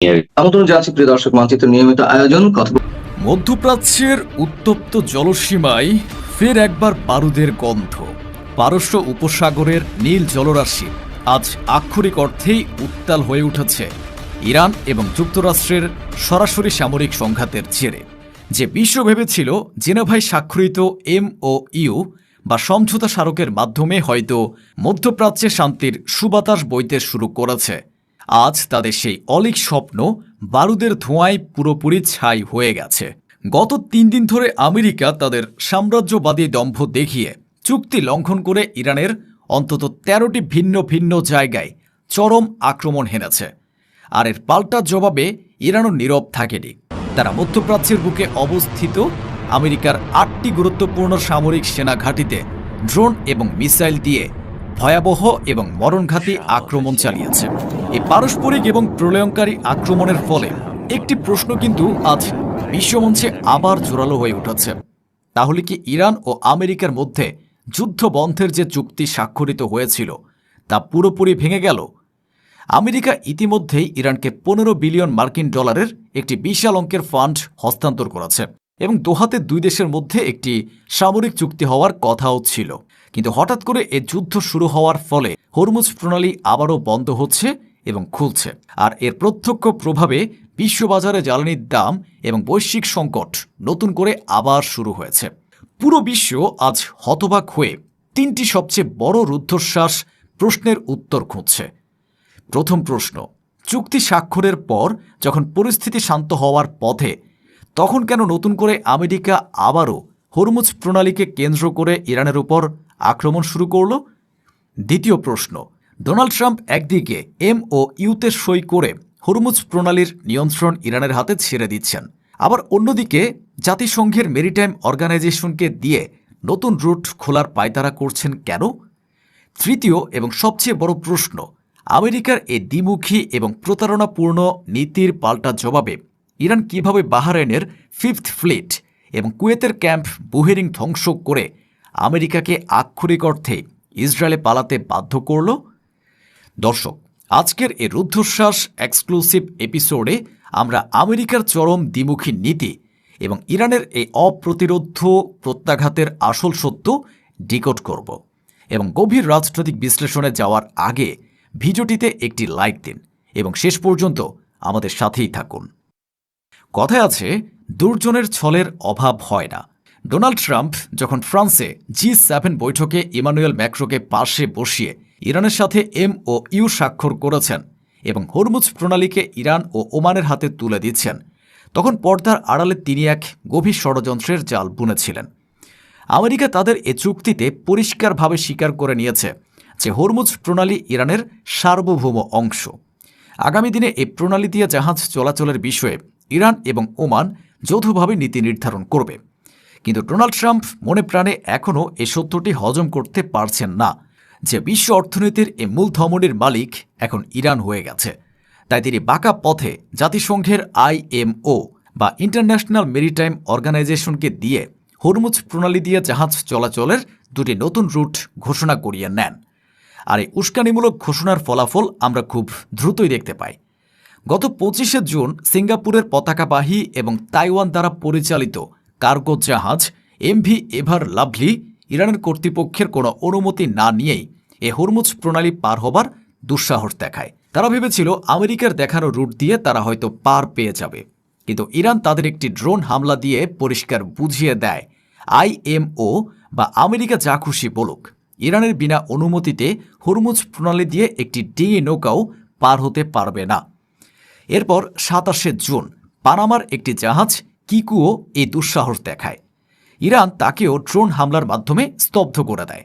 আমন্ত্রণ জানাচ্ছি প্রিয় দর্শক, মানচিত্র নিয়মিত আয়োজন মধ্যপ্রাচ্যের উত্তপ্ত জলসীমায় ফের একবার বারুদের গন্ধ। পারস্য উপসাগরের নীল জলরাশি আজ আক্ষরিক অর্থেই উত্তাল হয়ে উঠেছে ইরান এবং যুক্তরাষ্ট্রের সরাসরি সামরিক সংঘাতের জেরে। যে বিশ্ব ভেবেছিল জেনেভায় স্বাক্ষরিত MOU বা সমঝোতা স্মারকের মাধ্যমে হয়তো মধ্যপ্রাচ্যে শান্তির সুবাতাস বইতে শুরু করেছে, আজ তাদের সেই অলীক স্বপ্ন বারুদের ধোঁয়ায় পুরোপুরি ছাই হয়ে গেছে। গত 3 দিন ধরে আমেরিকা তাদের সাম্রাজ্যবাদী দম্ভ দেখিয়ে চুক্তি লঙ্ঘন করে ইরানের অন্তত 13টি ভিন্ন ভিন্ন জায়গায় চরম আক্রমণ হেনেছে। আর এর পাল্টা জবাবে ইরানও নীরব থাকেনি। তারা মধ্যপ্রাচ্যের বুকে অবস্থিত আমেরিকার 8টি গুরুত্বপূর্ণ সামরিক সেনা ঘাঁটিতে ড্রোন এবং মিসাইল দিয়ে ভয়াবহ এবং মরণঘাতী আক্রমণ চালিয়েছে। এই পারস্পরিক এবং প্রলয়ঙ্কারী আক্রমণের ফলে একটি প্রশ্ন কিন্তু আজ বিশ্বমঞ্চে আবার জোরালো হয়ে উঠেছে। তাহলে কি ইরান ও আমেরিকার মধ্যে যুদ্ধ বন্ধের যে চুক্তি স্বাক্ষরিত হয়েছিল তা পুরোপুরি ভেঙে গেল? আমেরিকা ইতিমধ্যেই ইরানকে 15 বিলিয়ন মার্কিন ডলারের একটি বিশাল অঙ্কের ফান্ড হস্তান্তর করেছে এবং দোহাতে দুই দেশের মধ্যে একটি সামরিক চুক্তি হওয়ার কথাও ছিল। কিন্তু হঠাৎ করে এ যুদ্ধ শুরু হওয়ার ফলে হরমুজ প্রণালী আবারও বন্ধ হচ্ছে এবং খুলছে। আর এর প্রত্যক্ষ প্রভাবে বিশ্ববাজারে জ্বালানির দাম এবং বৈশ্বিক সংকট নতুন করে আবার শুরু হয়েছে। পুরো বিশ্ব আজ হতবাক হয়ে 3টি সবচেয়ে বড় রুদ্ধশ্বাস প্রশ্নের উত্তর খুঁজছে। প্রথম প্রশ্ন, চুক্তি স্বাক্ষরের পর যখন পরিস্থিতি শান্ত হওয়ার পথে, তখন কেন নতুন করে আমেরিকা আবারও হরমুজ প্রণালীকে কেন্দ্র করে ইরানের উপর আক্রমণ শুরু করল? দ্বিতীয় প্রশ্ন, ডোনাল্ড ট্রাম্প একদিকে MOUতে সই করে হরমুজ প্রণালীর নিয়ন্ত্রণ ইরানের হাতে ছেড়ে দিচ্ছেন, আবার অন্যদিকে জাতিসংঘের মেরিটাইম অর্গানাইজেশনকে দিয়ে নতুন রুট খোলার পায়তারা করছেন কেন? তৃতীয় এবং সবচেয়ে বড় প্রশ্ন, আমেরিকার এই দ্বিমুখী এবং প্রতারণাপূর্ণ নীতির পাল্টা জবাবে ইরান কিভাবে বাহরাইনের 5th ফ্লিট এবং কুয়েতের ক্যাম্প বুহেরিং ধ্বংস করে আমেরিকাকে আক্ষরিক অর্থে ইসরায়েলে পালাতে বাধ্য করল? দর্শক, আজকের এই রুদ্ধশ্বাস এক্সক্লুসিভ এপিসোডে আমরা আমেরিকার চরম দ্বিমুখী নীতি এবং ইরানের এই অপ্রতিরোধ্য প্রত্যাঘাতের আসল সত্য ডিকোড করব এবং গভীর রাজনৈতিক বিশ্লেষণে যাওয়ার আগে ভিডিওটিতে একটি লাইক দিন এবং শেষ পর্যন্ত আমাদের সাথেই থাকুন। কথায় আছে, দুর্জনের ছলের অভাব হয় না। ডোনাল্ড ট্রাম্প যখন ফ্রান্সে G7 বৈঠকে ইমানুয়েল ম্যাক্রোকে পাশে বসিয়ে ইরানের সাথে MOU স্বাক্ষর করেছেন এবং হরমুজ প্রণালীকে ইরান ও ওমানের হাতে তুলে দিচ্ছেন, তখন পর্দার আড়ালে তিনি এক গভীর ষড়যন্ত্রের জাল বুনেছিলেন। আমেরিকা তাদের এ চুক্তিতে পরিষ্কারভাবে স্বীকার করে নিয়েছে যে হরমুজ প্রণালী ইরানের সার্বভৌম অংশ। আগামী দিনে এই প্রণালী দিয়ে জাহাজ চলাচলের বিষয়ে ইরান এবং ওমান যৌথভাবে নীতি নির্ধারণ করবে। কিন্তু ডোনাল্ড ট্রাম্প মনে প্রাণে এখনও এ সত্যটি হজম করতে পারছেন না যে বিশ্ব অর্থনীতির এই মূল ধমনির মালিক এখন ইরান হয়ে গেছে। তাই তিনি বাঁকা পথে জাতিসংঘের IMO বা ইন্টারন্যাশনাল মেরিটাইম অর্গানাইজেশনকে দিয়ে হরমুজ প্রণালী দিয়ে জাহাজ চলাচলের 2টি নতুন রুট ঘোষণা করিয়ে নেন। আর এই উস্কানিমূলক ঘোষণার ফলাফল আমরা খুব দ্রুতই দেখতে পাই। গত 25শে জুন সিঙ্গাপুরের পতাকাবাহী এবং তাইওয়ান দ্বারা পরিচালিত কার্গো জাহাজ MV এভার লাভলি ইরানের কর্তৃপক্ষের কোনো অনুমতি না নিয়েই এ হরমুজ প্রণালী পার হবার দুঃসাহস দেখায়। তারা ভেবেছিল আমেরিকার দেখানো রুট দিয়ে তারা হয়তো পার পেয়ে যাবে, কিন্তু ইরান তাদের একটি ড্রোন হামলা দিয়ে পরিষ্কার বুঝিয়ে দেয় IMO বা আমেরিকা যা খুশি বলুক, ইরানের বিনা অনুমতিতে হরমুজ প্রণালী দিয়ে একটি ডিঙি নৌকাও পার হতে পারবে না। এরপর 27শে জুন পানামার একটি জাহাজ কিকুও এই দুঃসাহস দেখায়। ইরান তাকেও ড্রোন হামলার মাধ্যমে স্তব্ধ করে দেয়।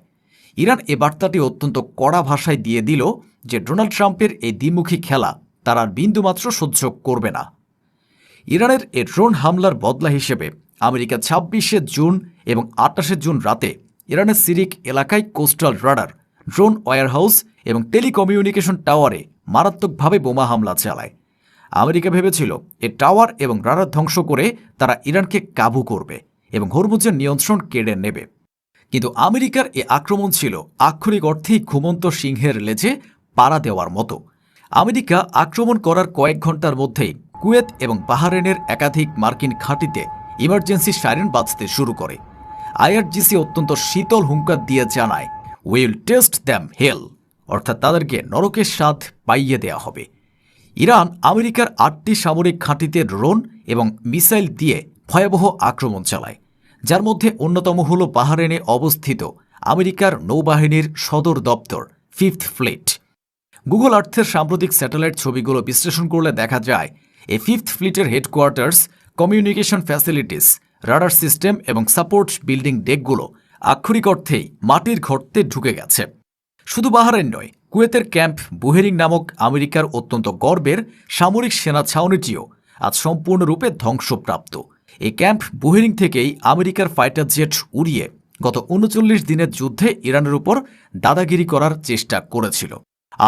ইরান এ বার্তাটি অত্যন্ত কড়া ভাষায় দিয়ে দিল যে ডোনাল্ড ট্রাম্পের এই দ্বিমুখী খেলা তার আর বিন্দুমাত্র সহ্য করবে না। ইরানের এ ড্রোন হামলার বদলা হিসেবে আমেরিকা 26শে জুন এবং 28শে জুন রাতে ইরানের সিরিক এলাকায় কোস্টাল রাডার, ড্রোন ওয়্যারহাউস এবং টেলিকমিউনিকেশন টাওয়ারে মারাত্মকভাবে বোমা হামলা চালায়। আমেরিকা ভেবেছিল এ টাওয়ার এবং রাডার ধ্বংস করে তারা ইরানকে কাবু করবে এবং হরমুজের নিয়ন্ত্রণ কেড়ে নেবে। কিন্তু আমেরিকার এ আক্রমণ ছিল আক্ষরিক অর্থেই ঘুমন্ত সিংহের লেজে পাড়া দেওয়ার মতো। আমেরিকা আক্রমণ করার কয়েক ঘন্টার মধ্যেই কুয়েত এবং বাহরাইনের একাধিক মার্কিন ঘাঁটিতে ইমার্জেন্সি সাইরেন বাজতে শুরু করে। আইআরজিসি অত্যন্ত শীতল হুঙ্কার দিয়ে জানায়, উইল টেস্ট দ্যাম হেল, অর্থাৎ তাদেরকে নরকের স্বাদ পাইয়ে দেয়া হবে। ইরান আমেরিকার 8টি সামরিক ঘাঁটিতে ড্রোন এবং মিসাইল দিয়ে ভয়াবহ আক্রমণ চালায়, যার মধ্যে অন্যতম হল বাহরাইনে অবস্থিত আমেরিকার নৌবাহিনীর সদর দপ্তর 5th ফ্লিট। গুগল আর্থের সাম্প্রতিক স্যাটেলাইট ছবিগুলো বিশ্লেষণ করলে দেখা যায় এই 5th ফ্লিটের headquarters, communication facilities, radar system এবং সাপোর্ট বিল্ডিং ডেকগুলো আক্ষরিক অর্থেই মাটির গর্তে ঢুকে গেছে। শুধু বাহরাইন নয়, কুয়েতের ক্যাম্প বুহেরিং নামক আমেরিকার অত্যন্ত গর্বের সামরিক সেনা ছাউনিটিও আজ সম্পূর্ণরূপে ধ্বংসপ্রাপ্ত। এই ক্যাম্প বুহেরিং থেকেই আমেরিকার ফাইটার জেট উড়িয়ে গত 39 দিনের যুদ্ধে ইরানের উপর দাদাগিরি করার চেষ্টা করেছিল।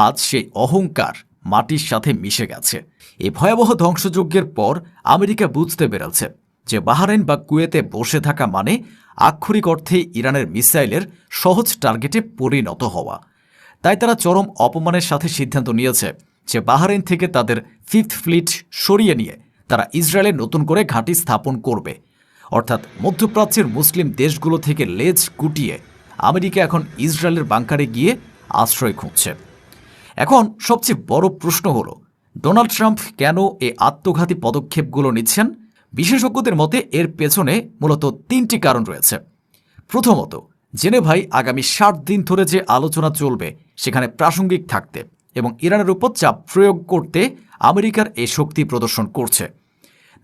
আজ সেই অহংকার মাটির সাথে মিশে গেছে। এই ভয়াবহ ধ্বংসযজ্ঞের পর আমেরিকা বুঝতে পেরেছে যে বাহরাইন বা কুয়েতে বসে থাকা মানে আক্ষরিক অর্থে ইরানের মিসাইলের সহজ টার্গেটে পরিণত হওয়া। তাই তারা চরম অপমানের সাথে সিদ্ধান্ত নিয়েছে যে বাহরাইন থেকে তাদের 5th ফ্লিট সরিয়ে নিয়ে তারা ইসরায়েলে নতুন করে ঘাঁটি স্থাপন করবে। অর্থাৎ মধ্যপ্রাচ্যের মুসলিম দেশগুলো থেকে লেজ গুটিয়ে আমেরিকা এখন ইসরায়েলের বাংকারে গিয়ে আশ্রয় খুঁজছে। এখন সবচেয়ে বড় প্রশ্ন হল, ডোনাল্ড ট্রাম্প কেন এই আত্মঘাতী পদক্ষেপগুলো নিচ্ছেন? বিশেষজ্ঞদের মতে এর পেছনে মূলত 3টি কারণ রয়েছে। প্রথমত, জেনেভায় আগামী 60 দিন ধরে যে আলোচনা চলবে সেখানে প্রাসঙ্গিক থাকতে এবং ইরানের উপর চাপ প্রয়োগ করতে আমেরিকার এই শক্তি প্রদর্শন করছে।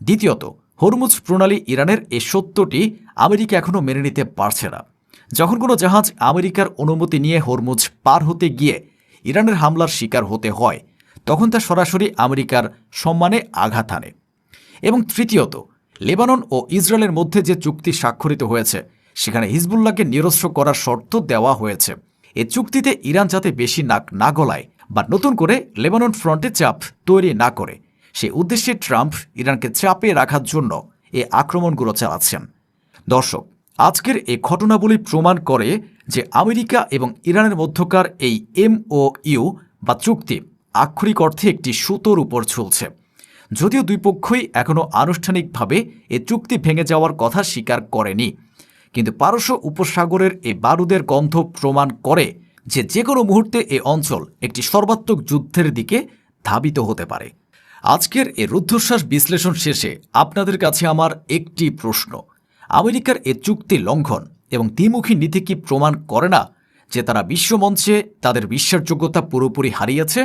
দ্বিতীয়ত, হরমুজ প্রণালী ইরানের এই সত্যটি আমেরিকা এখনও মেনে নিতে পারছে না। যখন কোনো জাহাজ আমেরিকার অনুমতি নিয়ে হরমুজ পার হতে গিয়ে ইরানের হামলার শিকার হতে হয়, তখন তা সরাসরি আমেরিকার সম্মানে আঘাত আনে। এবং তৃতীয়ত, লেবানন ও ইসরায়েলের মধ্যে যে চুক্তি স্বাক্ষরিত হয়েছে সেখানে হিজবুল্লাহকে নিরস্ত্র করার শর্ত দেওয়া হয়েছে। এ চুক্তিতে ইরান যাতে বেশি নাক না গলায় বা নতুন করে লেবানন ফ্রন্টে চাপ তৈরি না করে, সেই উদ্দেশ্যে ট্রাম্প ইরানকে চাপে রাখার জন্য এই আক্রমণগুলো চালাচ্ছেন। দর্শক, আজকের এই ঘটনাবলী প্রমাণ করে যে আমেরিকা এবং ইরানের মধ্যকার এই MOU বা চুক্তি আক্ষরিক অর্থে একটি সুতোর উপর ঝুলছে। যদিও দুই পক্ষই এখনও আনুষ্ঠানিকভাবে এ চুক্তি ভেঙে যাওয়ার কথা স্বীকার করেনি, কিন্তু পারস্য উপসাগরের এই বারুদের গন্ধ প্রমাণ করে যে কোনো মুহূর্তে এই অঞ্চল একটি সর্বাত্মক যুদ্ধের দিকে ধাবিত হতে পারে। আজকের এই রুদ্ধশ্বাস বিশ্লেষণ শেষে আপনাদের কাছে আমার একটি প্রশ্ন, আমেরিকার এ চুক্তি লঙ্ঘন এবং দ্বিমুখী নীতি কি প্রমাণ করে না যে তারা বিশ্বমঞ্চে তাদের বিশ্বাসযোগ্যতা পুরোপুরি হারিয়েছে?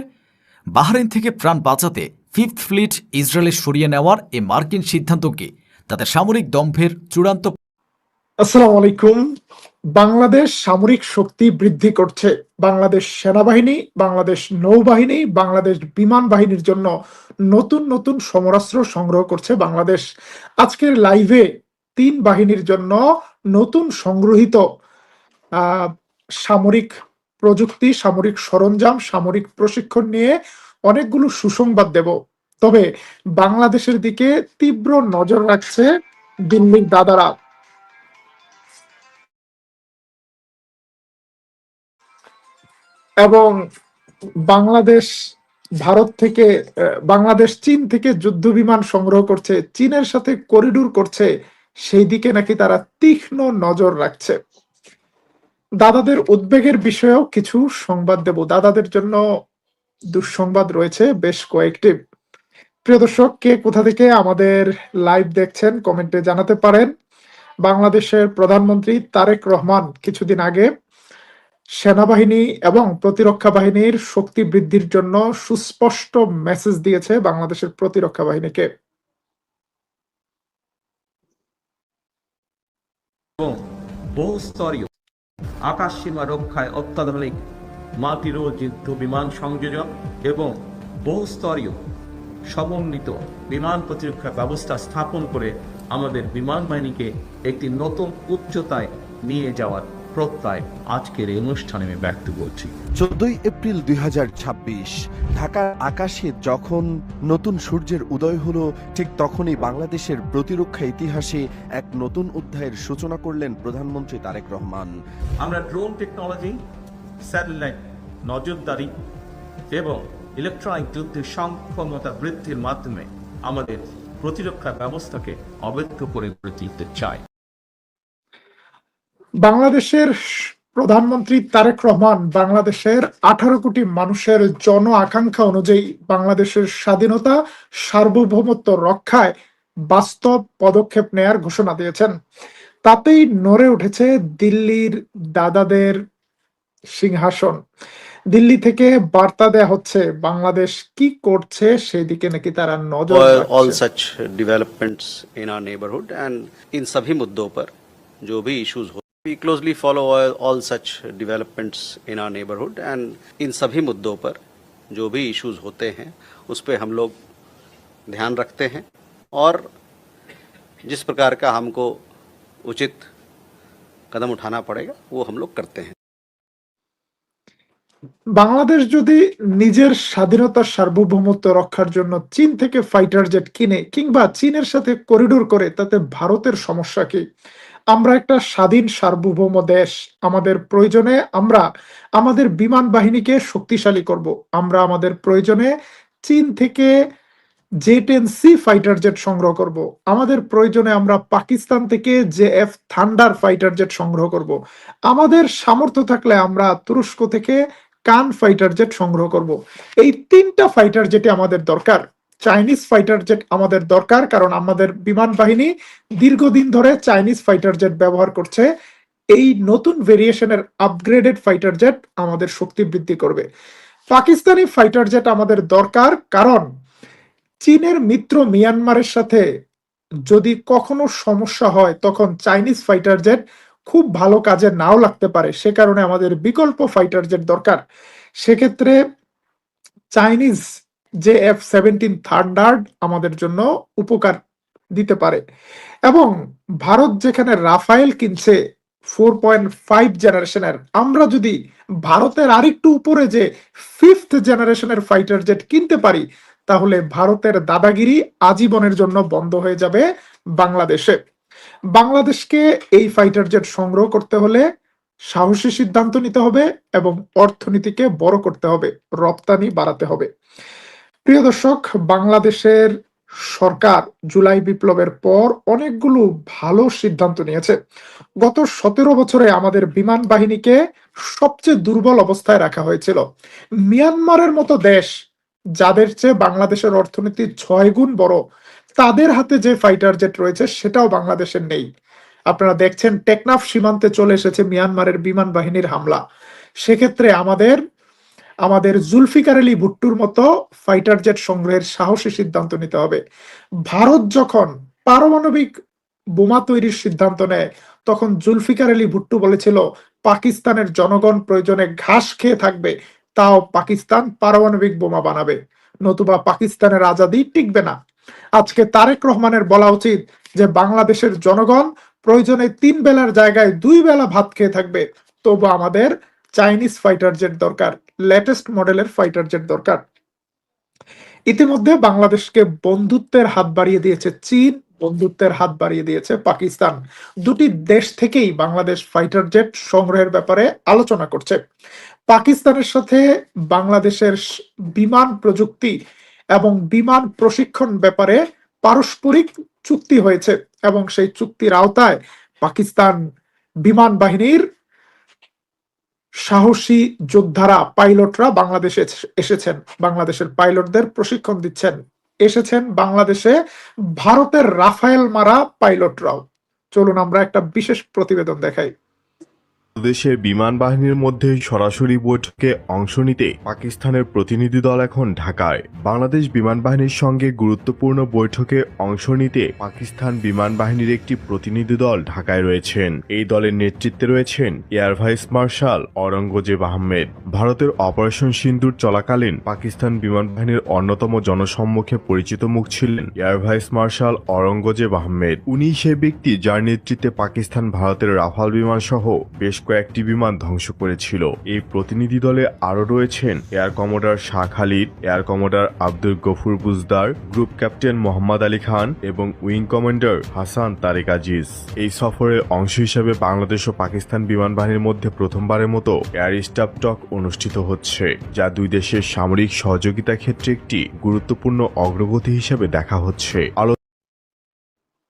বাহরাইন থেকে প্রাণ বাঁচাতে 5th ফ্লিট ইসরায়েলে সরিয়ে নেওয়ার এই মার্কিন সিদ্ধান্ত কি তাদের সামরিক দম্ভের চূড়ান্ত? আসসালামু আলাইকুম। বাংলাদেশ সামরিক শক্তি বৃদ্ধি করছে। বাংলাদেশ সেনাবাহিনী, বাংলাদেশ নৌবাহিনী, বাংলাদেশ বিমান বাহিনীর জন্য নতুন নতুন সমরাস্ত্র সংগ্রহ করছে বাংলাদেশ। আজকের লাইভে 3 বাহিনীর জন্য নতুন সংগ্রহিত সামরিক প্রযুক্তি, সামরিক সরঞ্জাম, সামরিক প্রশিক্ষণ নিয়ে অনেকগুলো সুসংবাদ দেব। তবে বাংলাদেশের দিকে তীব্র নজর রাখছে দিল্লির দাদারা। এবং বাংলাদেশ চীন থেকে যুদ্ধ বিমান সংগ্রহ করছে, চীনের সাথে করিডোর করছে, সেই দিকে নাকি তারা তীক্ষ্ণ নজর রাখছে। দাদাদের উদ্বেগের বিষয়েও কিছু সংবাদ দেব। দাদাদের জন্য দুঃসংবাদ রয়েছে বেশ কয়েকটি। প্রিয় দর্শক, কে কোথা থেকে আমাদের লাইভ দেখছেন কমেন্টে জানাতে পারেন। বাংলাদেশের প্রধানমন্ত্রী তারেক রহমান কিছুদিন আগে সেনাবাহিনী এবং প্রতিরক্ষা বাহিনীর শক্তি বৃদ্ধির জন্য সুস্পষ্ট মেসেজ দিয়েছে বাংলাদেশের প্রতিরক্ষা বাহিনীকে। বহুস্তরীয় আকাশ সীমা রক্ষায় অত্যাধুনিক মাল্টিরোল যুদ্ধ বিমান সংযোজন এবং বহুস্তরীয় সমন্বিত বিমান প্রতিরক্ষা ব্যবস্থা স্থাপন করে আমাদের বিমান বাহিনীকে একটি নতুন উচ্চতায় নিয়ে যাওয়ার প্রত্যয় আজকের এই অনুষ্ঠানে আমি ব্যক্ত করছি। 14 এপ্রিল 2026 ঢাকার আকাশে যখন নতুন সূর্যের উদয় হলো, ঠিক তখনই বাংলাদেশের প্রতিরক্ষা ইতিহাসে এক নতুন অধ্যায়ের সূচনা করলেন প্রধানমন্ত্রী তারেক রহমান। আমরা ড্রোন টেকনোলজি, স্যাটেলাইট নজরদারি এবং ইলেকট্রনিক যুদ্ধের সক্ষমতা বৃদ্ধির মাধ্যমে আমাদের প্রতিরক্ষা ব্যবস্থাকে অবৈধ করে গড়ে তুলতে চাই। বাংলাদেশের প্রধানমন্ত্রী তারেক রহমান বাংলাদেশের 18 কোটি মানুষের জন আকাঙ্ক্ষা অনুযায়ী বাংলাদেশের স্বাধীনতা সার্বভৌমত্ব রক্ষায় বাস্তব পদক্ষেপ নেয়ার ঘোষণা দিয়েছেন। তাতেই নড়ে উঠেছে দিল্লির দাদাদের সিংহাসন। দিল্লি থেকে বার্তা দেয়া হচ্ছে বাংলাদেশ কি করছে সেদিকে নাকি তারা নজর all রাখছে। such developments in our neighborhood and in सभी मुद्दों पर जो भी इश्यूज हो we closely follow all such developments in our neighborhood and इन सभी मुद्दों पर जो भी इश्यूज होते हैं उस पर हम लोग ध्यान रखते हैं और जिस प्रकार का हमको उचित कदम उठाना पड़ेगा वो हम लोग करते हैं। বাংলাদেশ যদি নিজের স্বাধীনতার সার্বভৌমত্ব রক্ষার জন্য চীন থেকে ফাইটার জেট কিনে কিংবা চীনের সাথে করিডোর করে, তাতে ভারতের সমস্যা কি? আমরা একটা স্বাধীন সার্বভৌম দেশ। আমাদের প্রয়োজনে আমরা আমাদের বিমান বাহিনীকে শক্তিশালী করব। আমরা আমাদের প্রয়োজনে চীন থেকে J-10C ফাইটার জেট সংগ্রহ করব। আমাদের প্রয়োজনে আমরা পাকিস্তান থেকে JF থান্ডার ফাইটার জেট সংগ্রহ করব। আমাদের সামর্থ্য থাকলে আমরা তুরস্ক থেকে কান ফাইটার জেট সংগ্রহ করব। এই 3টা ফাইটার জেটে আমাদের দরকার। চাইনিজ ফাইটার জেট আমাদের দরকার, কারণ আমাদের বিমান বাহিনী দীর্ঘদিন ধরে চাইনিজ ফাইটার জেট ব্যবহার করছে। এই নতুন ভেরিয়েশনের আপগ্রেডেড ফাইটার জেট আমাদের শক্তি বৃদ্ধি করবে। পাকিস্তানি ফাইটার জেট আমাদের দরকার, কারণ চীনের মিত্র মিয়ানমারের সাথে যদি কখনো সমস্যা হয় তখন চাইনিজ ফাইটার জেট খুব ভালো কাজে নাও লাগতে পারে। সে কারণে আমাদের বিকল্প ফাইটার জেট দরকার। সেক্ষেত্রে চাইনিজ JF-17 থান্ডার্ড আমাদের জন্য উপকার দিতে পারে। এবং ভারত যেখানে রাফায়েল কিনছে 4.5 জেনারেশনের, আমরা যদি ভারতের আরেকটু উপরে যে 5th জেনারেশনের ফাইটার জেট কিনতে পারি, তাহলে ভারতের দাদাগিরি আজীবনের জন্য বন্ধ হয়ে যাবে বাংলাদেশে। বাংলাদেশকে এই ফাইটার জেট সংগ্রহ করতে হলে সাহসী সিদ্ধান্ত নিতে হবে এবং অর্থনীতিকে বড় করতে হবে, রপ্তানি বাড়াতে হবে। প্রিয় দর্শক, বাংলাদেশের সরকার জুলাই বিপ্লবের পর অনেকগুলো ভালো সিদ্ধান্ত নিয়েছে। গত 17 বছরে আমাদের বিমান বাহিনীকে সবচেয়ে দুর্বল অবস্থায় রাখা হয়েছিল। মিয়ানমারের মতো দেশ, যাদের চেয়ে বাংলাদেশের অর্থনীতি 6 গুণ বড়, তাদের হাতে যে ফাইটার জেট রয়েছে সেটাও বাংলাদেশের নেই। আপনারা দেখছেন টেকনাফ সীমান্তে চলে এসেছে মিয়ানমারের বিমান বাহিনীর হামলা। সেক্ষেত্রে আমাদের জুলফিকার আলী ভুট্টোর মতো ফাইটার জেট সংগ্রহের সাহসী সিদ্ধান্ত নিতে হবে। ভারত যখন পারমাণবিক বোমা তৈরির সিদ্ধান্ত নেয়, তখন জুলফিকার আলী ভুট্টো বলেছিল পাকিস্তানের জনগণ প্রয়োজনে ঘাস খেয়ে থাকবে, তাও পাকিস্তান পারমাণবিক বোমা বানাবে, নতুবা পাকিস্তানের আজাদি টিকবে না। আজকে তারেক রহমানের বলা উচিত যে বাংলাদেশের জনগণ প্রয়োজনে 3 বেলার জায়গায় 2 বেলা ভাত খেয়ে থাকবে, তবু আমাদের চাইনিজ ফাইটার জেট দরকার, লেটেস্ট মডেলের ফাইটার জেট দরকার। ইতিমধ্যে বাংলাদেশকে বন্ধুত্বের হাত বাড়িয়ে দিয়েছে চীন, বন্ধুত্বের হাত বাড়িয়ে দিয়েছে পাকিস্তান। দুটি দেশ থেকেই বাংলাদেশ ফাইটার জেট সংগ্রহের ব্যাপারে আলোচনা করছে। পাকিস্তানের সাথে বাংলাদেশের বিমান প্রযুক্তি এবং বিমান প্রশিক্ষণ ব্যাপারে পারস্পরিক চুক্তি হয়েছে এবং সেই চুক্তির আওতায় পাকিস্তান বিমান বাহিনীর সাহসী যোদ্ধারা, পাইলটরা বাংলাদেশে এসেছেন, বাংলাদেশের পাইলটদের প্রশিক্ষণ দিচ্ছেন। এসেছেন বাংলাদেশে ভারতের রাফায়েল মারা পাইলটরাও। চলুন আমরা একটা বিশেষ প্রতিবেদন দেখাই। দেশের বিমান বাহিনীর মধ্যে সরাসরি বৈঠকে অংশ নিতে পাকিস্তানের প্রতিনিধি দল এখন ঢাকায়। বাংলাদেশ বিমান বাহিনীর সঙ্গে গুরুত্বপূর্ণ বৈঠকে অংশ নিতে পাকিস্তান বিমান বাহিনীর একটি প্রতিনিধি দল ঢাকায় রয়েছেন। এই দলের নেতৃত্বে রয়েছেন air vice marshal Aurangzeb Ahmed. ভারতের অপারেশন সিন্দুর চলাকালীন পাকিস্তান বিমান বাহিনীর অন্যতম জনসম্মুখে পরিচিত মুখ ছিলেন air vice marshal Aurangzeb Ahmed. উনি সেই ব্যক্তি যার নেতৃত্বে পাকিস্তান ভারতের রাফাল বিমান সহ বেশ কয়েকটি বিমান ধ্বংস করেছিল। এই প্রতিনিধি দলে আরও রয়েছেন air commodore Shah Khalid, air commodore Abdul Ghafoor Buzdar, group captain Mohammad Ali Khan এবং উইং কমান্ডার হাসান তারেক আজিজ। এই সফরের অংশ হিসেবে বাংলাদেশ ও পাকিস্তান বিমান বাহিনীর মধ্যে প্রথমবারের মতো এয়ার স্টাফ টক অনুষ্ঠিত হচ্ছে, যা দুই দেশের সামরিক সহযোগিতার ক্ষেত্রে একটি গুরুত্বপূর্ণ অগ্রগতি হিসেবে দেখা হচ্ছে।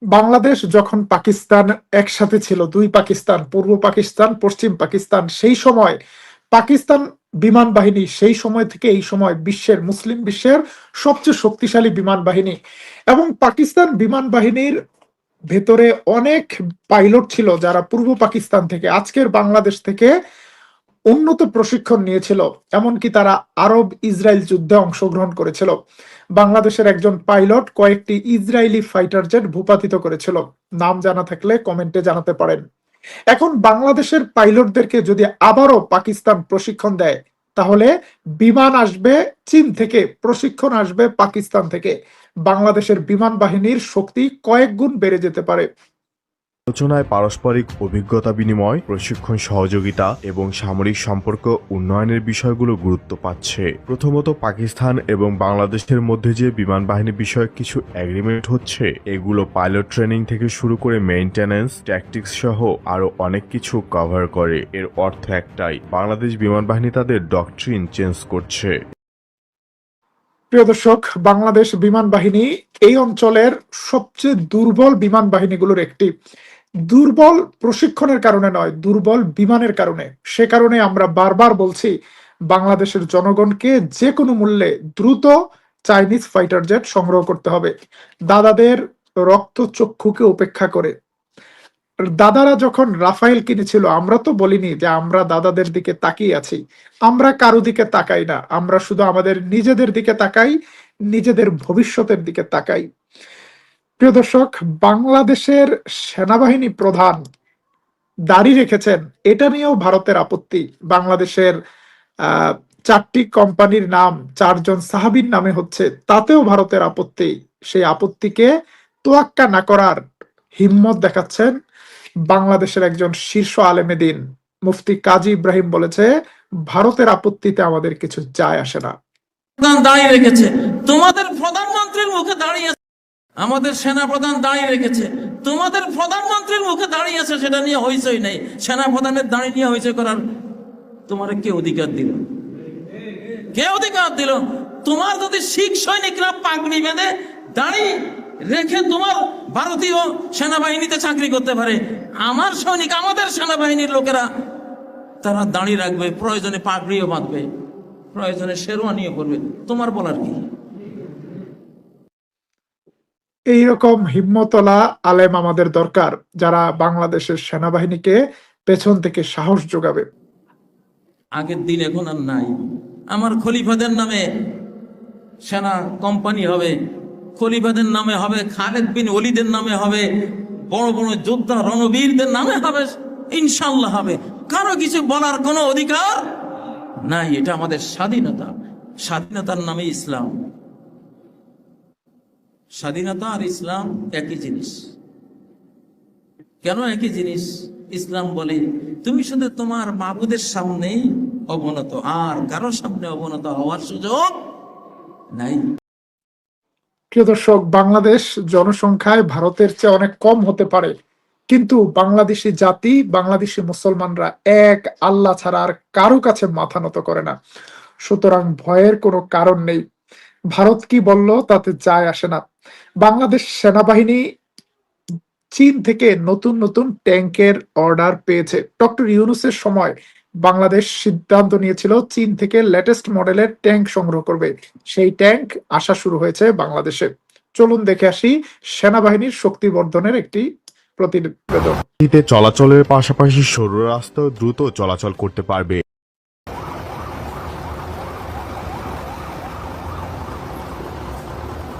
বাংলাদেশ যখন পাকিস্তান একসাথে ছিল, দুই পাকিস্তান, পূর্ব পাকিস্তান, পশ্চিম পাকিস্তান, সেই সময় পাকিস্তান বিমান বাহিনী সেই সময় থেকে এই সময় বিশ্বের, মুসলিম বিশ্বের সবচেয়ে শক্তিশালী বিমান বাহিনী। এবং পাকিস্তান বিমান বাহিনীর ভেতরে অনেক পাইলট ছিল যারা পূর্ব পাকিস্তান থেকে, আজকের বাংলাদেশ থেকে উন্নত প্রশিক্ষণ নিয়েছিল। এমনকি তারা আরব ইসরায়েল যুদ্ধে অংশগ্রহণ করেছিল। বাংলাদেশের একজন পাইলট কয়েকটি ইসরায়েলি ফাইটার জেট ভূপাতিত করেছিল। নাম জানা থাকলে কমেন্টে জানাতে পারেন। এখন বাংলাদেশের পাইলটদেরকে যদি আবারও পাকিস্তান প্রশিক্ষণ দেয়, তাহলে বিমান আসবে চীন থেকে, প্রশিক্ষণ আসবে পাকিস্তান থেকে। বাংলাদেশের বিমান বাহিনীর শক্তি কয়েক গুণ বেড়ে যেতে পারে। আলোচনায় পারস্পরিক অভিজ্ঞতা বিনিময়, প্রশিক্ষণ সহযোগিতা এবং সামরিক সম্পর্ক উন্নয়নের বিষয়গুলো গুরুত্ব পাচ্ছে। প্রথমত, পাকিস্তান এবং বাংলাদেশের মধ্যে যে বিমান বাহিনী বিষয়ক কিছু এগ্রিমেন্ট হচ্ছে, এগুলো পাইলট ট্রেনিং থেকে শুরু করে মেইনটেনেন্স, ট্যাকটিক্স সহ আরো অনেক কিছু কভার করে। এর অর্থ একটাই, বাংলাদেশ বিমান বাহিনী তাদের ডকট্রিন চেঞ্জ করছে। প্রিয় দর্শক, বাংলাদেশ বিমান বাহিনী এই অঞ্চলের সবচেয়ে দুর্বল বিমান বাহিনীগুলোর একটি। দুর্বল প্রশিক্ষণের কারণে নয়, দুর্বল বিমানের কারণে। সে কারণে আমরা বারবার বলছি, বাংলাদেশের জনগণকে যে কোনো মূল্যে দ্রুত চাইনিজ ফাইটার জেট সংগ্রহ করতে হবে। দাদাদের রক্ত চক্ষুকে উপেক্ষা করে। দাদারা যখন রাফায়েল কিনেছিল, আমরা তো বলিনি যে আমরা দাদাদের দিকে তাকিয়ে আছি। আমরা কারো দিকে তাকাই না, আমরা শুধু আমাদের নিজেদের দিকে তাকাই, নিজেদের ভবিষ্যতের দিকে তাকাই। প্রিয় দর্শক, বাংলাদেশের সেনাবাহিনী প্রধান দাড়ি রেখেছেন, এটা নিয়েও ভারতের আপত্তি। বাংলাদেশের 4টি কোম্পানির নাম 4 জন সাহাবীর নামে হচ্ছে, তাতেও ভারতের আপত্তি। সেই আপত্তিকে তোয়াক্কা না করার হিম্মত দেখাচ্ছেন বাংলাদেশের একজন শীর্ষ আলেমে দ্বীন মুফতি কাজী ইব্রাহিম। বলেছে, ভারতের আপত্তিতে আমাদের কিছু যায় আসে না। দাঁড়িয়ে রেখেছে, তোমাদের প্রধানমন্ত্রীর মুখে দাঁড়িয়ে, আমাদের সেনা প্রধান দাঁড়িয়ে রেখেছে, তোমাদের প্রধানমন্ত্রীর মুখে দাঁড়িয়ে আছে, সেটা নিয়ে হইচই নেই। সেনা প্রধানের দাঁড়িয়ে নিয়ে হইচই করার তোমার কে অধিকার দিল? কে অধিকার দিল? তোমার যদি শিখ সৈনিকরা পাগড়ি বেঁধে দাঁড়িয়ে রেখে তোমার ভারতীয় সেনাবাহিনীতে চাকরি করতে পারে, আমার সৈনিক, আমাদের সেনাবাহিনীর লোকেরা তারা দাঁড়িয়ে রাখবে, প্রয়োজনে পাগড়িও বাঁধবে, প্রয়োজনে শেরওয়ানিও করবে, তোমার বলার কি? এইরকম হিম্মতলা আলেম আমাদের দরকার, যারা বাংলাদেশের সেনাবাহিনীকে পেছন থেকে সাহস যোগাবে। আগের দিন এখন আর নাই। আমার খলিফাদের নামে সেনা কোম্পানি হবে, খলিফাদের নামে হবে, খালেদ বিন ওলিদের নামে হবে, বড় বড় যোদ্ধা রণবীরদের নামে হবে, ইনশাল্লাহ হবে। কারো কিছু বলার কোনো অধিকার নাই। এটা আমাদের স্বাধীনতা। স্বাধীনতার নামে ইসলাম। স্বাধীনতা আর ইসলাম একই জিনিস। কেন একই জিনিস? ইসলাম বলে তুমি শুধু তোমার মাবুদের সামনেই অবনত, আর কারো সামনে অবনত হওয়ার সুযোগ নাই। প্রিয় দর্শক, বাংলাদেশ জনসংখ্যায় ভারতের চেয়ে অনেক কম হতে পারে, কিন্তু বাংলাদেশি জাতি, বাংলাদেশি মুসলমানরা এক আল্লাহ ছাড়া আর কারো কাছে মাথা নত করে না। সুতরাং ভয়ের কোনো কারণ নেই। ভারত কি বলল তাতে যায় আসে না। বাংলাদেশ সেনাবাহিনী চীন থেকে নতুন নতুন ট্যাঙ্কের অর্ডার পেয়েছে। ডক্টর ইউনূসের সময় বাংলাদেশ সিদ্ধান্ত নিয়েছিল চীন থেকে লেটেস্ট মডেলের ট্যাঙ্ক সংগ্রহ করবে। সেই ট্যাঙ্ক আসা শুরু হয়েছে বাংলাদেশে। চলুন দেখে আসি সেনাবাহিনীর শক্তিবর্ধনের একটি প্রতিবেদন। চলাচলের পাশাপাশি সরু রাস্তাও দ্রুত চলাচল করতে পারবে।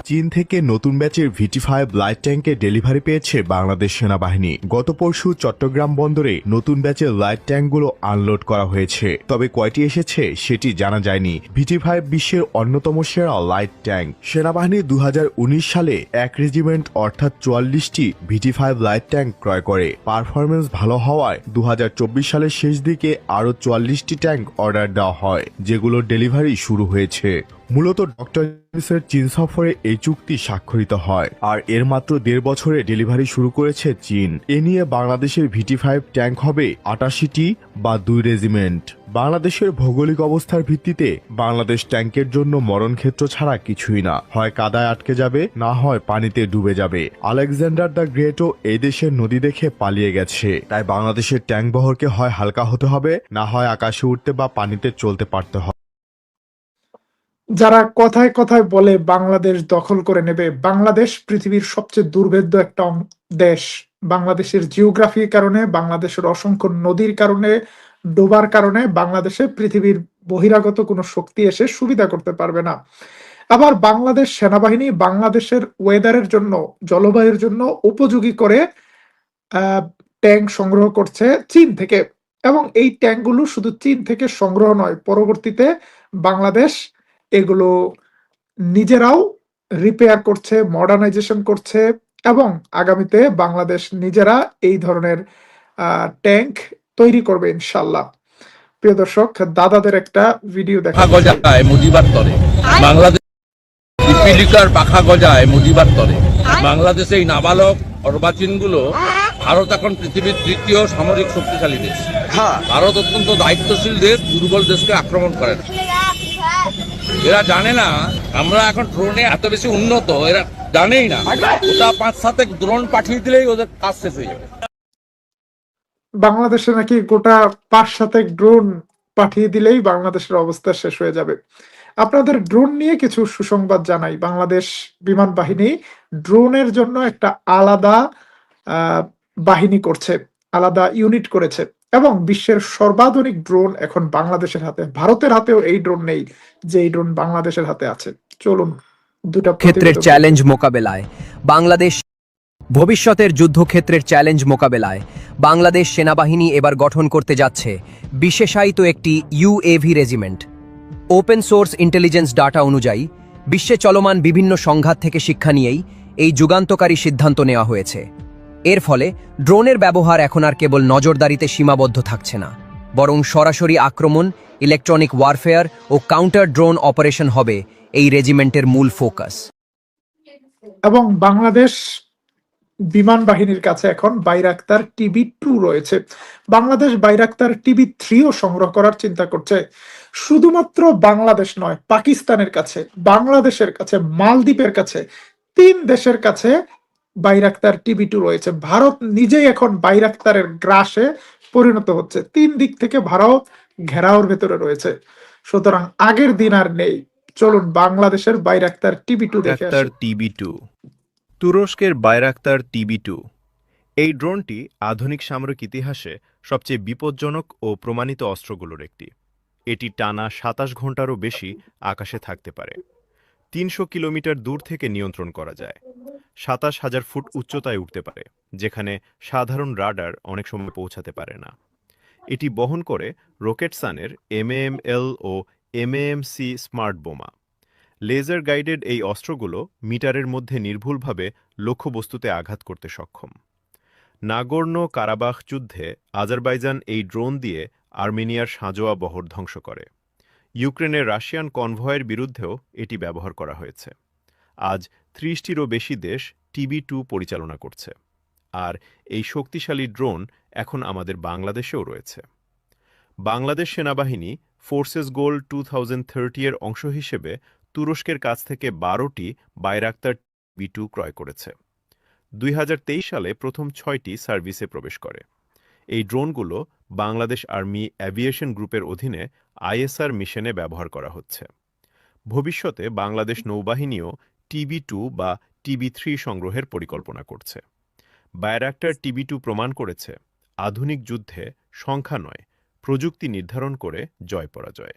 চীন থেকে নতুন ব্যাচের VT-5 লাইট ট্যাঙ্কের ডেলিভারি পেয়েছে বাংলাদেশ সেনাবাহিনী। গত পরশু চট্টগ্রাম বন্দরে নতুন ব্যাচের লাইট ট্যাঙ্কগুলো আনলোড করা হয়েছে, তবে কয়টি এসেছে সেটি জানা যায়নি। VT-5 বিশ্বের অন্যতম সেরা লাইট ট্যাঙ্ক। সেনাবাহিনী 2019 সালে এক রেজিমেন্ট অর্থাৎ 44টি VT-5 লাইট ট্যাঙ্ক ক্রয় করে। পারফরমেন্স ভালো হওয়ায় 2024 সালের শেষ দিকে আরও 44টি ট্যাঙ্ক অর্ডার দেওয়া হয়, যেগুলোর ডেলিভারি শুরু হয়েছে। মূলত ডক্টর ইউনূসের চীন সফরে এই চুক্তি স্বাক্ষরিত হয়, আর এর মাত্র 1.5 বছরে ডেলিভারি শুরু করেছে চীন। এ নিয়ে বাংলাদেশের VT-5 ট্যাঙ্ক হবে 88টি বা 2 রেজিমেন্ট। বাংলাদেশের ভৌগোলিক অবস্থার ভিত্তিতে বাংলাদেশ ট্যাঙ্কের জন্য মরণক্ষেত্র ছাড়া কিছুই না। হয় কাদায় আটকে যাবে, না হয় পানিতে ডুবে যাবে। আলেকজান্ডার দ্য গ্রেটও এই দেশের নদী দেখে পালিয়ে গেছে। তাই বাংলাদেশের ট্যাঙ্ক বহরকে হয় হালকা হতে হবে, না হয় আকাশে উঠতে বা পানিতে চলতে পারতে হবে। যারা কথায় কথায় বলে বাংলাদেশ দখল করে নেবে, বাংলাদেশ পৃথিবীর সবচেয়ে দুর্ভেদ্য একটা দেশ। বাংলাদেশের জিওগ্রাফির কারণে, বাংলাদেশের অসংখ্য নদীর কারণে, ডোবার কারণে বাংলাদেশে পৃথিবীর বহিরাগত কোনো শক্তি এসে সুবিধা করতে পারবে না। আবার বাংলাদেশ সেনাবাহিনী বাংলাদেশের ওয়েদারের জন্য, জলবায়ুর জন্য উপযোগী করে ট্যাঙ্ক সংগ্রহ করছে চীন থেকে, এবং এই ট্যাঙ্কগুলো শুধু চীন থেকে সংগ্রহ নয়, পরবর্তীতে বাংলাদেশ এগুলো নিজেরাও রিপেয়ার করছে, মডার্নাইজেশন করছে, এবং আগামীতে বাংলাদেশ নিজেরা এই ধরনের ট্যাঙ্ক তৈরি করবে ইনশাল্লাহ। প্রিয় দর্শক, দাদাদের একটা ভিডিও দেখা গজায় মুজিবার তরে, বাংলাদেশ পিপিলিকার পাখা গজায় মুজিবার তরে। বাংলাদেশে এই নাবালক অর্বাচীন গুলো, ভারত এখন পৃথিবীর 3য় সামরিক শক্তিশালী দেশ। ভারত অত্যন্ত দায়িত্বশীল দেশ, দুর্বল দেশকে আক্রমণ করে না। এরা জানে না আমরা এখন ড্রোনে এত বেশি উন্নত, এরা জানেই না। ওটা 5-7 ড্রোন পাঠিয়ে দিলেই ওদের কাজ শেষ হয়ে যাবে। বাংলাদেশে নাকি গোটা 5-7 ড্রোন পাঠিয়ে দিলেই বাংলাদেশের অবস্থা শেষ হয়ে যাবে। আপনাদের ড্রোন নিয়ে কিছু সুসংবাদ জানাই। বাংলাদেশ বিমান বাহিনী ড্রোনের জন্য একটা আলাদা বাহিনী করছে, আলাদা ইউনিট করেছে, এবং বিশ্বের সর্বাধুনিক ড্রোন এখন বাংলাদেশের হাতে। ভারতের হাতেও এই ড্রোন নেই যে এই ড্রোন বাংলাদেশের হাতে আছে। চলুন দুটো ক্ষেত্রের চ্যালেঞ্জ মোকাবেলায় বাংলাদেশ ভবিষ্যতের যুদ্ধক্ষেত্রের চ্যালেঞ্জ মোকাবেলায় বাংলাদেশ সেনাবাহিনী এবার গঠন করতে যাচ্ছে বিশেষায়িত একটি UAV regiment. Open source intelligence data অনুযায়ী বিশ্বে চলমান বিভিন্ন সংঘাত থেকে শিক্ষা নিয়েই এই যুগান্তকারী সিদ্ধান্ত নেওয়া হয়েছে। এর ফলে ড্রোনের ব্যবহার এখন আর কেবল নজরদারিতে সীমাবদ্ধ থাকছে না, বরং সরাসরি আক্রমণ, ইলেকট্রনিক ওয়ারফেয়ার ও কাউন্টার ড্রোন অপারেশন হবে এই রেজিমেন্টের মূল ফোকাস। এবং বাংলাদেশ বিমান বাহিনীর কাছে এখন বাইরাক্তার TB2 রয়েছে। বাংলাদেশ বাইরাক্তার TB3ও সংগ্রহ করার চিন্তা করছে। শুধুমাত্র বাংলাদেশ নয়, পাকিস্তানের কাছে, বাংলাদেশের কাছে, মালদ্বীপের কাছে, 3 দেশের কাছে বাইরাক্তার TB2 রয়েছে। ভারত নিজেই এখন বাইরাক্তারের গ্রাসে পরিণত হচ্ছে। 3 দিক থেকে ভারত ঘেরাওর ভেতরে রয়েছে। সুতরাং আগের দিন আর নেই। চলুন বাংলাদেশের বাইরাক্তার TB2 দেখে আসি। TB2, তুরস্কের বাইরাক্তার TB2। এই ড্রোনটি আধুনিক সামরিক ইতিহাসে সবচেয়ে বিপজ্জনক ও প্রমাণিত অস্ত্রগুলোর একটি। এটি টানা 27 ঘন্টারও বেশি আকাশে থাকতে পারে। 300 কিলোমিটার দূর থেকে নিয়ন্ত্রণ করা যায়। 27,000 ফুট উচ্চতায় উঠতে পারে, যেখানে সাধারণ রাডার অনেক সময় পৌঁছাতে পারে না। এটি বহন করে রকেটসানের MAML ও MAMC স্মার্ট বোমা। লেজার গাইডেড এই অস্ত্রগুলো মিটারের মধ্যে নির্ভুলভাবে লক্ষ্যবস্তুতে আঘাত করতে সক্ষম। নাগোর্নো কারাবাখ যুদ্ধে আজারবাইজান এই ড্রোন দিয়ে আর্মেনিয়ার সাঁজোয়া বহর ধ্বংস করে। ইউক্রেনের রাশিয়ান কনভয়ের বিরুদ্ধেও এটি ব্যবহার করা হয়েছে। আজ 30টিরও বেশি দেশ TB2 পরিচালনা করছে, আর এই শক্তিশালী ড্রোন এখন আমাদের বাংলাদেশেও রয়েছে। বাংলাদেশ সেনাবাহিনী ফোর্সেস গোল 2030 এর অংশ হিসেবে তুরস্কের কাছ থেকে 12টি বাইরাক্তার TB2 ক্রয় করেছে। 2023 সালে প্রথম 6টি সার্ভিসে প্রবেশ করে। এই ড্রোনগুলো বাংলাদেশ আর্মি অ্যাভিয়েশন গ্রুপের অধীনে ISR মিশনে ব্যবহার করা হচ্ছে। ভবিষ্যতে বাংলাদেশ নৌবাহিনীও TB2 বা TB3 সংগ্রহের পরিকল্পনা করছে। বাইরাক্টার TB2 প্রমাণ করেছে আধুনিক যুদ্ধে সংখ্যা নয়, প্রযুক্তি নির্ধারণ করে জয় পরাজয়।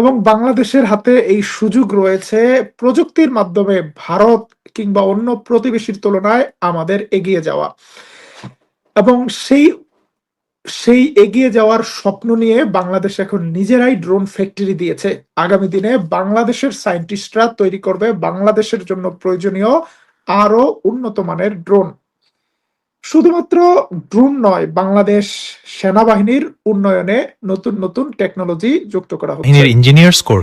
এবং বাংলাদেশের হাতে এই সুযোগ রয়েছে প্রযুক্তির মাধ্যমে ভারত কিংবা অন্য প্রতিবেশীর তুলনায় আমাদের এগিয়ে যাওয়া, এবং সেই সেই এগিয়ে যাওয়ার স্বপ্ন নিয়ে বাংলাদেশ এখন নিজেরাই ড্রোন ফ্যাক্টরি দিয়েছে। আগামী দিনে বাংলাদেশের সায়েন্টিস্টরা তৈরি করবে বাংলাদেশের জন্য প্রয়োজনীয় আরো উন্নত মানের ড্রোন। শুধুমাত্র ড্রোন নয়, বাংলাদেশ সেনাবাহিনীর উন্নয়নে নতুন নতুন টেকনোলজি যুক্ত করা হচ্ছে। ইঞ্জিনিয়ার্স কোর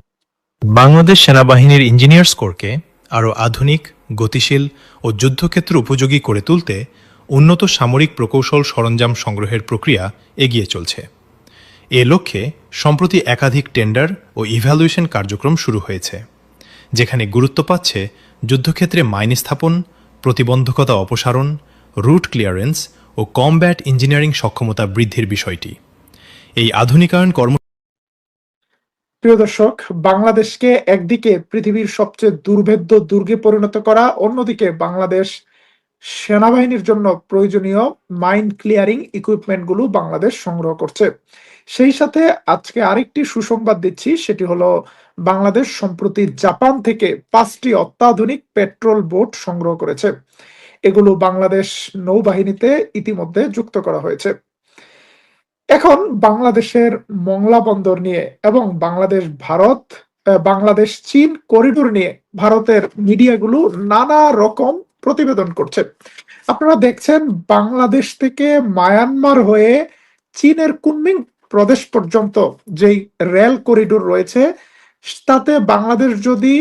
বাংলাদেশ সেনাবাহিনীর ইঞ্জিনিয়ার্স কোরকে আরও আধুনিক, গতিশীল ও যুদ্ধক্ষেত্র উপযোগী করে তুলতে উন্নত সামরিক প্রকৌশল সরঞ্জাম সংগ্রহের প্রক্রিয়া এগিয়ে চলছে। এ লক্ষ্যে সম্প্রতি একাধিক টেন্ডার ও ইভ্যালুয়েশন কার্যক্রম শুরু হয়েছে, যেখানে গুরুত্ব পাচ্ছে যুদ্ধক্ষেত্রে মাইন স্থাপন, প্রতিবন্ধকতা অপসারণ, রুট ক্লিয়ারেন্স ও কমব্যাট ইঞ্জিনিয়ারিং সক্ষমতা বৃদ্ধির বিষয়টি। এই আধুনিকায়ন প্রিয় দর্শক, বাংলাদেশকে একদিকে পৃথিবীর সবচেয়ে দুর্ভেদ্য দুর্গে পরিণত করা, অন্যদিকে বাংলাদেশ সেনাবাহিনীর জন্য প্রয়োজনীয় মাইন ক্লিয়ারিং ইকুইপমেন্ট গুলো বাংলাদেশ সংগ্রহ করছে। সেই সাথে আজকে আরেকটি সুসংবাদ দিচ্ছি, সেটি হলো বাংলাদেশ সম্প্রতি জাপান থেকে 5টি অত্যাধুনিক পেট্রোল বোট সংগ্রহ করেছে। এগুলো বাংলাদেশ নৌবাহিনীতে ইতিমধ্যে যুক্ত করা হয়েছে। এখন বাংলাদেশের মংলা বন্দর নিয়ে এবং বাংলাদেশ চীন করিডোর নিয়ে ভারতের মিডিয়াগুলো নানা রকম প্রতিবেদন করছে। আপনারা দেখছেন বাংলাদেশ থেকে মায়ানমার হয়ে চীনের কুনমিং প্রদেশ পর্যন্ত যেই রেল করিডোর রয়েছে, তাতে বাংলাদেশ যদি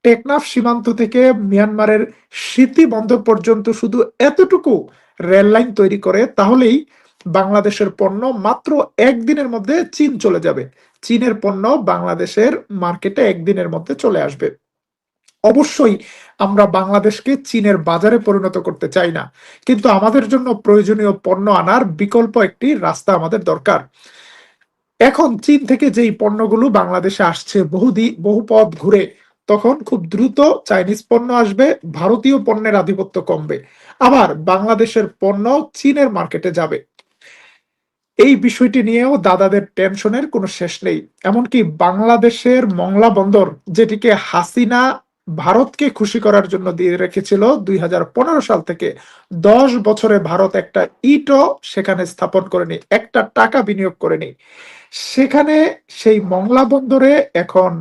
টেকনাফ সীমান্ত থেকে মিয়ানমারের স্মৃতি বন্দর পর্যন্ত শুধু এতটুকু রেল লাইন তৈরি করে, তাহলেই বাংলাদেশের পণ্য মাত্র একদিনের মধ্যে চীন চলে যাবে। চীনের পণ্য বাংলাদেশের মার্কেটে একদিনের মধ্যে চলে আসবে। অবশ্যই আমরা বাংলাদেশকে চীনের বাজারে পরিণত করতে চাই না, কিন্তু আমাদের জন্য প্রয়োজনীয় পণ্য আনার বিকল্প একটি রাস্তা আমাদের দরকার। এখন চীন থেকে যেই পণ্যগুলো বাংলাদেশে আসছে বহু পথ ঘুরে, তখন খুব দ্রুত চাইনিজ পণ্য আসবে, ভারতীয় পণ্যের আধিপত্য কমবে, আবার বাংলাদেশের পণ্য চীনের মার্কেটে যাবে। এই বিষয়টি নিয়েও দাদাদের টেনশনের কোনো শেষ নেই। এমনকি বাংলাদেশের মংলা বন্দর, যেটিকে হাসিনা ভারতকে খুশি করার জন্য দিয়ে রেখেছিল 2015 সাল থেকে, 10 বছরে ভারত একটা ইটও সেখানে স্থাপন করেনি, একটা টাকা বিনিয়োগ করেনি। সেখানে সেই মংলা বন্দরে এখন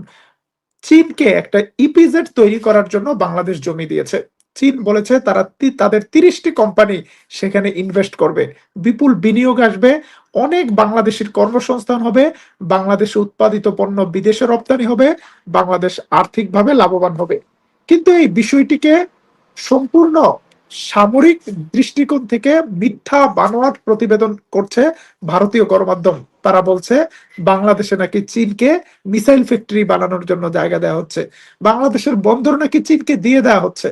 চীনকে একটা ইপিজেড তৈরি করার জন্য বাংলাদেশ জমি দিয়েছে। চীন বলেছে তারা তাদের 30টি কোম্পানি সেখানে ইনভেস্ট করবে, বিপুল বিনিয়োগ আসবে, অনেক বাংলাদেশের কর্মসংস্থান হবে, বাংলাদেশে উৎপাদিত পণ্য বিদেশে রপ্তানি হবে, বাংলাদেশ আর্থিকভাবে লাভবান হবে। কিন্তু এই বিষয়টিকে সম্পূর্ণ সামরিক দৃষ্টিকোণ থেকে মিথ্যা বানোয়াট প্রতিবেদন করছে ভারতীয় গণমাধ্যম। তারা বলছে বাংলাদেশে নাকি চীনকে মিসাইল ফ্যাক্টরি বানানোর জন্য জায়গা দেওয়া হচ্ছে, বাংলাদেশের বন্দর নাকি চীনকে দিয়ে দেওয়া হচ্ছে।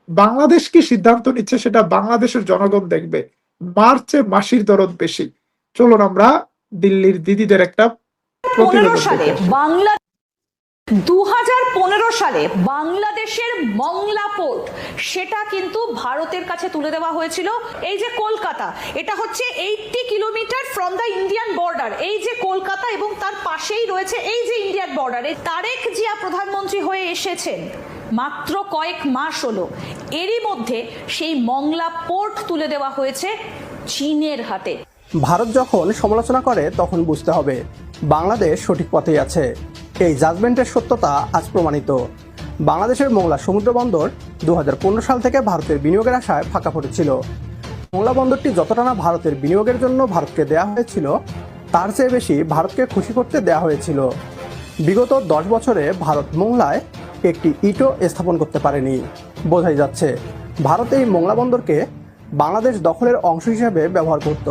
বাংলাদেশ কি সিদ্ধান্ত নিচ্ছে সেটা বাংলাদেশের জনগণ দেখবে। মার্চে মাসির দরদ বেশি। চলুন আমরা দিল্লির দিদিদের একটা প্রতিবেদন দেখি। 2015 সালে বাংলাদেশের মংলা পোর্ট, সেটা কিন্তু ভারতের কাছে তুলে দেওয়া হয়েছিল। এই যে কলকাতা, এটা হচ্ছে 80 kilometre from the Indian border. এই যে কলকাতা এবং তার পাশেই রয়েছে এই যে ইন্ডিয়ান বর্ডারে তারেক জিয়া প্রধানমন্ত্রী হয়ে এসেছেন, মাত্র কয়েক মাস হলো। এরই মধ্যে সেই মংলা পোর্ট তুলে দেওয়া হয়েছে চীনের হাতে। ভারত যখন সমালোচনা করে তখন বুঝতে হবে বাংলাদেশ সঠিক পথেই আছে। এই জাজমেন্টের সত্যতা আজ প্রমাণিত। বাংলাদেশের মোংলা সমুদ্র বন্দর 2015 সাল থেকে ভারতের বিনিয়োগের আশায় ফাঁকা পড়েছিল। মোংলা বন্দরটি যতটা না ভারতের বিনিয়োগের জন্য ভারতকে দেয়া হয়েছিল, তার চেয়ে বেশি ভারতকে খুশি করতে দেয়া হয়েছিল। বিগত 10 বছরে ভারত মোংলায় একটি ইটও স্থাপন করতে পারেনি। বোঝাই যাচ্ছে ভারত এই মোংলা বন্দরকে বাংলাদেশ দখলের অংশ হিসেবে ব্যবহার করত।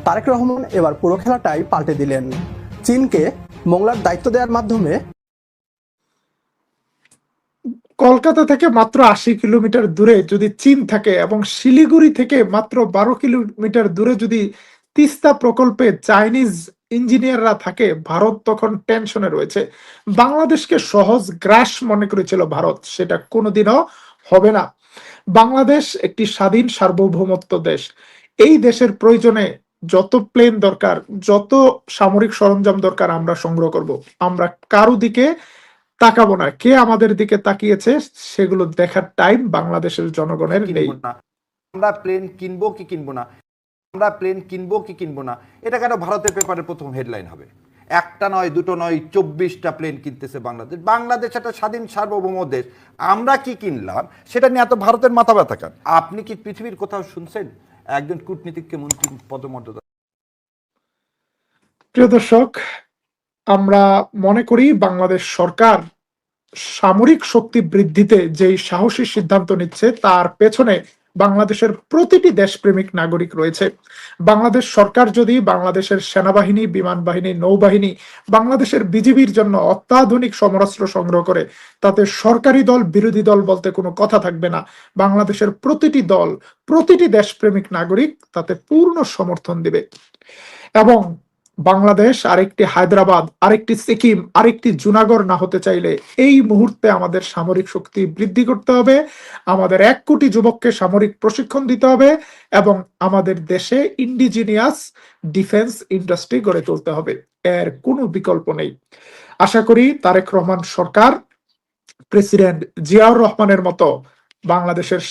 তারেক রহমান এবার পুরো খেলাটাই পাল্টে দিলেন। চীনকে মোংলার দায়িত্ব দেওয়ার মাধ্যমে কলকাতা থেকে মাত্র 80 কিলোমিটার দূরে যদি চীন থাকে এবং শিলিগুড়ি থেকে মাত্র 12 কিলোমিটার দূরে যদি তিস্তা প্রকল্পে চাইনিজ ইঞ্জিনিয়াররা থাকে, ভারত তখন টেনশনে রয়েছে। বাংলাদেশকে সহজ গ্রাস মনে করেছিল ভারত, সেটা কোনোদিনও হবে না। বাংলাদেশ একটি স্বাধীন সার্বভৌমত্ব দেশ। এই দেশের প্রয়োজনে যত প্লেন দরকার, যত সামরিক সরঞ্জাম দরকার আমরা সংগ্রহ করব। আমরা কারো দিকে তাকাবো না। কে আমাদের দিকে তাকিয়েছে সেগুলো দেখার টাইম বাংলাদেশের জনগণের নেই। আমরা প্লেন কিনবো কি কিনবো না, আমরা প্লেন কিনবো কি কিনবো না, এটা কেন ভারতের পেপারে প্রথম হেডলাইন হবে? একটা নয়, দুটো নয়, 24টা প্লেন কিনতেছে বাংলাদেশ। বাংলাদেশ একটা স্বাধীন সার্বভৌম দেশ, আমরা কি কিনলাম সেটা নিয়ে এত ভারতের মাথা ব্যথা কেন? আপনি কি পৃথিবীর কোথাও শুনছেন একজন কূটনীতিককে মন্ত্রী পদমর্যাদা? প্রিয় দর্শক, আমরা মনে করি বাংলাদেশ সরকার সামরিক শক্তি বৃদ্ধিতে যেই সাহসী সিদ্ধান্ত নিচ্ছে তার পেছনে বাংলাদেশের প্রতিটি দেশপ্রেমিক নাগরিক রয়েছে। বাংলাদেশ সরকার যদি বাংলাদেশের সেনাবাহিনী, বিমান বাহিনী, নৌবাহিনী, বাংলাদেশের বিজিবির জন্য অত্যাধুনিক সমরাস্ত্র সংগ্রহ করে, তাতে সরকারি দল বিরোধী দল বলতে কোনো কথা থাকবে না। বাংলাদেশের প্রতিটি দল, প্রতিটি দেশপ্রেমিক নাগরিক তাতে পূর্ণ সমর্থন দিবে। এবং বাংলাদেশ আরেকটি হায়দ্রাবাদ, আরেকটি সিকিম, আরেকটি জুনাগড় না হতে চাইলে এই মুহূর্তে আমাদের সামরিক শক্তি বৃদ্ধি করতে হবে, আমাদের 1 কোটি যুবককে সামরিক প্রশিক্ষণ দিতে হবে এবং আমাদের দেশে ইন্ডিজিনিয়াস ডিফেন্স ইন্ডাস্ট্রি গড়ে তুলতে হবে। এর কোনো বিকল্প নেই। আশা করি তারেক রহমান সরকার, প্রেসিডেন্ট জিয়াউর রহমানের মতো বাংলাদেশের